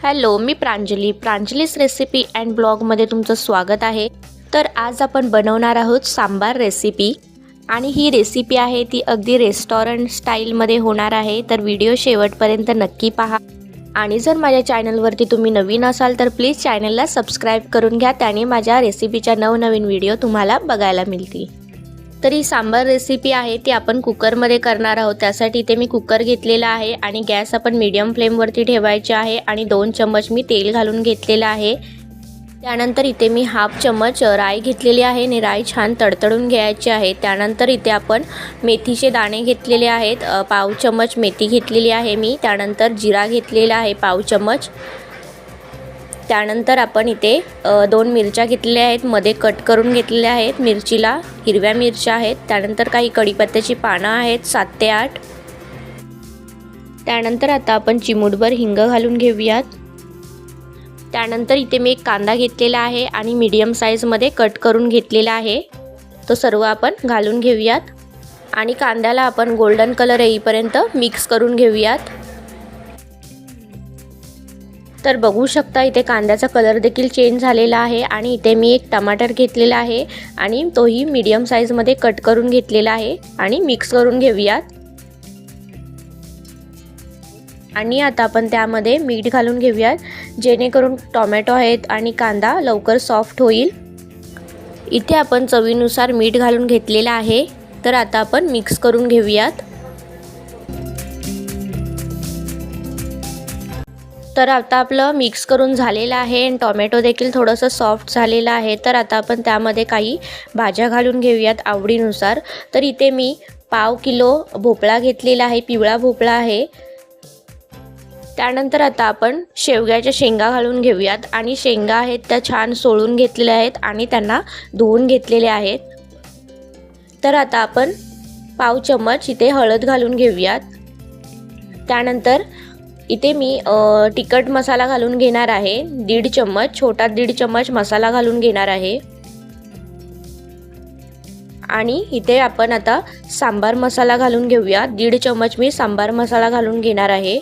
Hello, me प्रांजलीस recipe and ब्लॉगमध्ये तुमचं स्वागत आहे। तर आज आपण बनवणार आहोत सांबार रेसिपी आणि ही रेसिपी आहे ती अगदी रेस्टॉरंट स्टाईलमध्ये होणार आहे। तर व्हिडिओ शेवटपर्यंत नक्की पहा आणि जर माझ्या चॅनलवरती तुम्ही नवीन असाल तर प्लीज चॅनलला सबस्क्राईब करून घ्या, त्याने माझ्या रेसिपीच्या नवनवीन व्हिडिओ तुम्हाला बघायला मिळतील। तर ही सांबार रेसिपी आहे ती आपण कुकरमध्ये करणार आहोत। त्यासाठी इथे मी कुकर घेतलेला आहे आणि गॅस आपण मीडियम फ्लेमवरती ठेवायचे आहे आणि 2 चम्मच मी तेल घालून घेतलेला आहे। त्यानंतर इथे मी हाफ चम्मच राई घेतलेली आहे आणि राई छान तडतडून घ्यायची आहे। त्यानंतर इथे आपण मेथीचे दाणे घेतलेले आहेत, पाव चम्मच मेथी घेतलेली आहे मी। त्यानंतर जिरा घेतलेला आहे पाव चम्मच। त्यानंतर आपण इथे 2 मिरच्या घेतलेल्या आहेत, मध्ये कट करून घेतलेल्या आहेत। मिरचीला हिरव्या मिरच्या आहेत। त्यानंतर काही कढीपत्त्याची पानं आहेत 7 ते 8। त्यानंतर आता आपण चिमूटभर हिंग घालून घेऊयात। त्यानंतर इथे मी एक कांदा घेतलेला आहे आणि मीडियम साईजमध्ये कट करून घेतलेला आहे। तो सर्व आपण घालून घेऊयात आणि कांद्याला आपण गोल्डन कलर येईपर्यंत मिक्स करून घेऊयात। तर बघू शकता इथे कांद्याचा कलर देखील चेंज झालेला आहे आणि इथे मी एक टमाटर घेतलेला आहे आणि तोही मीडियम साईजमध्ये कट करून घेतलेला आहे आणि मिक्स करून घेऊयात। आणि आता आपण त्यामध्ये मीठ घालून घेऊयात, जेणेकरून टोमॅटो आहेत आणि कांदा लवकर सॉफ्ट होईल। इथे आपण चवीनुसार मीठ घालून घेतलेला आहे। तर आता आपण मिक्स करून घेऊयात। तर आता आपलं मिक्स करून झालेलं आहे आणि टोमॅटो देखील थोडंसं सॉफ्ट झालेलं आहे। तर आता आपण त्यामध्ये काही भाज्या घालून घेऊयात आवडीनुसार। तर इथे मी पाव किलो भोपळा घेतलेला आहे, पिवळा भोपळा आहे। त्यानंतर आता आपण शेवग्याच्या शेंगा घालून घेऊयात आणि शेंगा आहेत त्या छान सोलून घेतलेल्या आहेत आणि त्यांना धुवून घेतलेले आहेत। तर आता आपण पाव चम्मच इथे हळद घालून घेऊयात। त्यानंतर इथे मी तिखट मसाला घालून घेणार आहे, 1.5 चम्मच, छोटा 1.5 चम्मच मसाला घालून घेणार आहे। आणि इथे आपण आता सांबार मसाला घालून घेऊया, 1.5 चम्मच मी सांबार मसाला घालून घेणार आहे।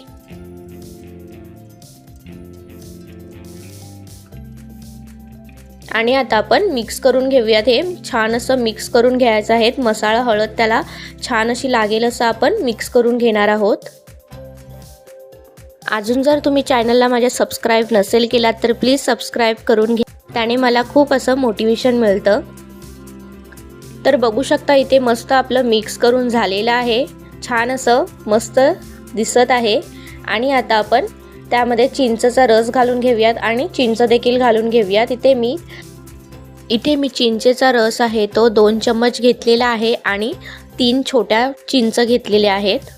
आणि आता आपण मिक्स करून घेऊयात, हे छान असं मिक्स करून घ्यायचं आहे। मसाला हळद त्याला छान अशी लागेल असं आपण मिक्स करून घेणार आहोत। अजून जर तुम्ही चॅनलला माझ्या सबस्क्राईब नसेल केलात तर प्लीज सबस्क्राईब करून घ्या, त्याने मला खूप असं मोटिवेशन मिळतं। तर बघू शकता इथे मस्त आपलं मिक्स करून झालेलं आहे, छान असं मस्त दिसत आहे। आणि आता आपण त्यामध्ये चिंचेचा रस घालून घेऊयात आणि चिंच देखील घालून घेऊयात। इथे मी चिंचेचा रस आहे तो 2 चम्मच घेतलेला आहे आणि 3 छोट्या चिंच घेतलेल्या आहेत।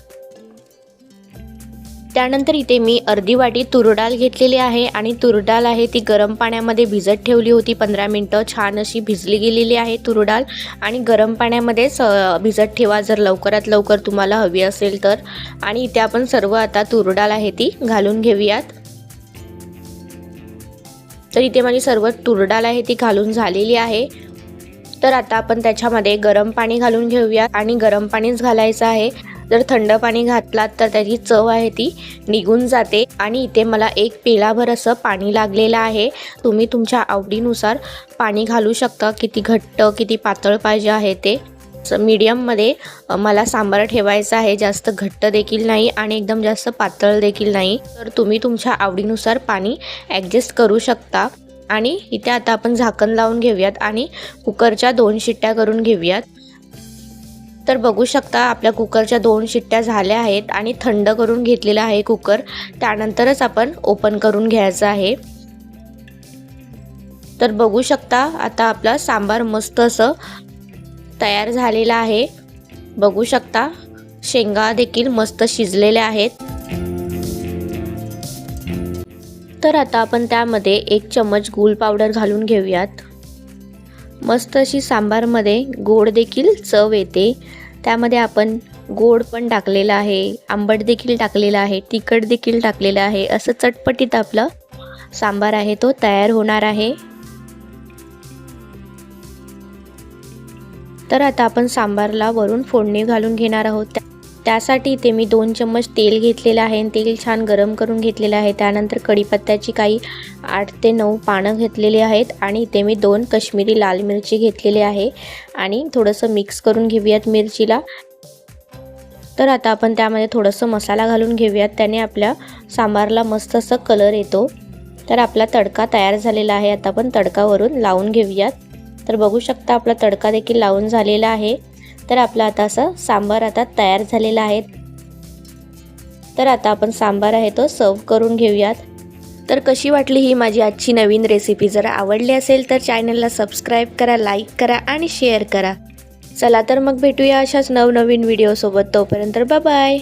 त्यानंतर इथे मी अर्धी वाटी तूर डाळ घेतलेली आहे आणि तूर डाळ आहे ती गरम पाण्यामध्ये भिजत ठेवली होती 15 मिनिटं, छान अशी भिजली गेलेली आहे तूर डाळ। आणि गरम पाण्यामध्येच भिजत ठेवा जर लवकरात लवकर तुम्हाला हवी असेल तर। आणि इथे आपण सर्व आता तूर डाळ आहे ती घालून घेऊयात। तर इथे माझी सर्व तूर डाळ आहे ती घालून झालेली आहे। तर आता आपण त्याच्यामध्ये गरम पाणी घालून घेऊया आणि गरम पाणीच घालायचं आहे। जर थंड पाणी घातलात तर त्याची चव आहे ती निघून जाते। आणि इथे मला 1 पेलाभर असं पाणी लागलेलं आहे, तुम्ही तुमच्या आवडीनुसार पाणी घालू शकता, किती घट्ट किती पातळ पाहिजे आहे ते। मीडियममध्ये मला सांबार ठेवायचा आहे, जास्त घट्ट देखील नाही आणि एकदम जास्त पातळ देखील नाही। तर तुम्ही तुमच्या आवडीनुसार पाणी ॲडजस्ट करू शकता। आणि इथे आता आपण झाकण लावून घेऊयात आणि कुकरच्या 2 शिट्ट्या करून घेऊयात। तर बघू शकता आपल्या कुकरच्या 2 शिट्ट्या झाल्या आहेत आणि थंड करून घेतलेला आहे कुकर, त्यानंतरच आपण ओपन करून घ्यायचं आहे। तर बघू शकता आता आपला सांबार मस्त असं तयार झालेला आहे। बघू शकता शेंगा देखील मस्त शिजलेल्या आहेत। तर आता आपण त्यामध्ये 1 चम्मच गूळ पावडर घालून घेऊयात। मस्त अशी सांबारमध्ये गोड देखील चव येते। त्यामध्ये आपण गोड पण टाकलेला आहे, आंबट देखील टाकलेला आहे, तिखट देखील टाकलेलं आहे। असं चटपटीत आपलं सांबार आहे तो तयार होणार आहे। तर आता आपण सांबारला वरून फोडणी घालून घेणार आहोत। त्यासाठी इथे मी 2 चम्मच तेल घेतलेलं आहे आणि तेल छान गरम करून घेतलेलं आहे. त्यानंतर कढीपत्त्याची काही 8 ते 9 पानं घेतलेली आहेत आणि इथे मी 2 काश्मीरी लाल मिरची घेतलेली आहे आणि थोडंसं मिक्स करून घेऊयात मिरचीला. तर आता आपण त्यामध्ये थोडंसं मसाला घालून घेऊयात, त्याने आपल्या सांबारला मस्त असं कलर येतो. तर आपला तडका तयार झालेला आहे. आता आपण तडकावरून लावून घेऊयात. तर बघू शकता आपला तडका देखील लावून झालेला आहे. तर आपला आता असं सांबार आता तयार झालेला आहे. तर आता आपण सांबार आहे तो सर्व करून घेऊयात. तर कशी वाटली ही माझी आजची नवीन रेसिपी? जर आवडली असेल तर चॅनलला सबस्क्राईब करा, लाईक करा आणि शेअर करा. चला तर मग भेटूया अशाच नवनवीन व्हिडिओसोबत. तोपर्यंत बाय बाय.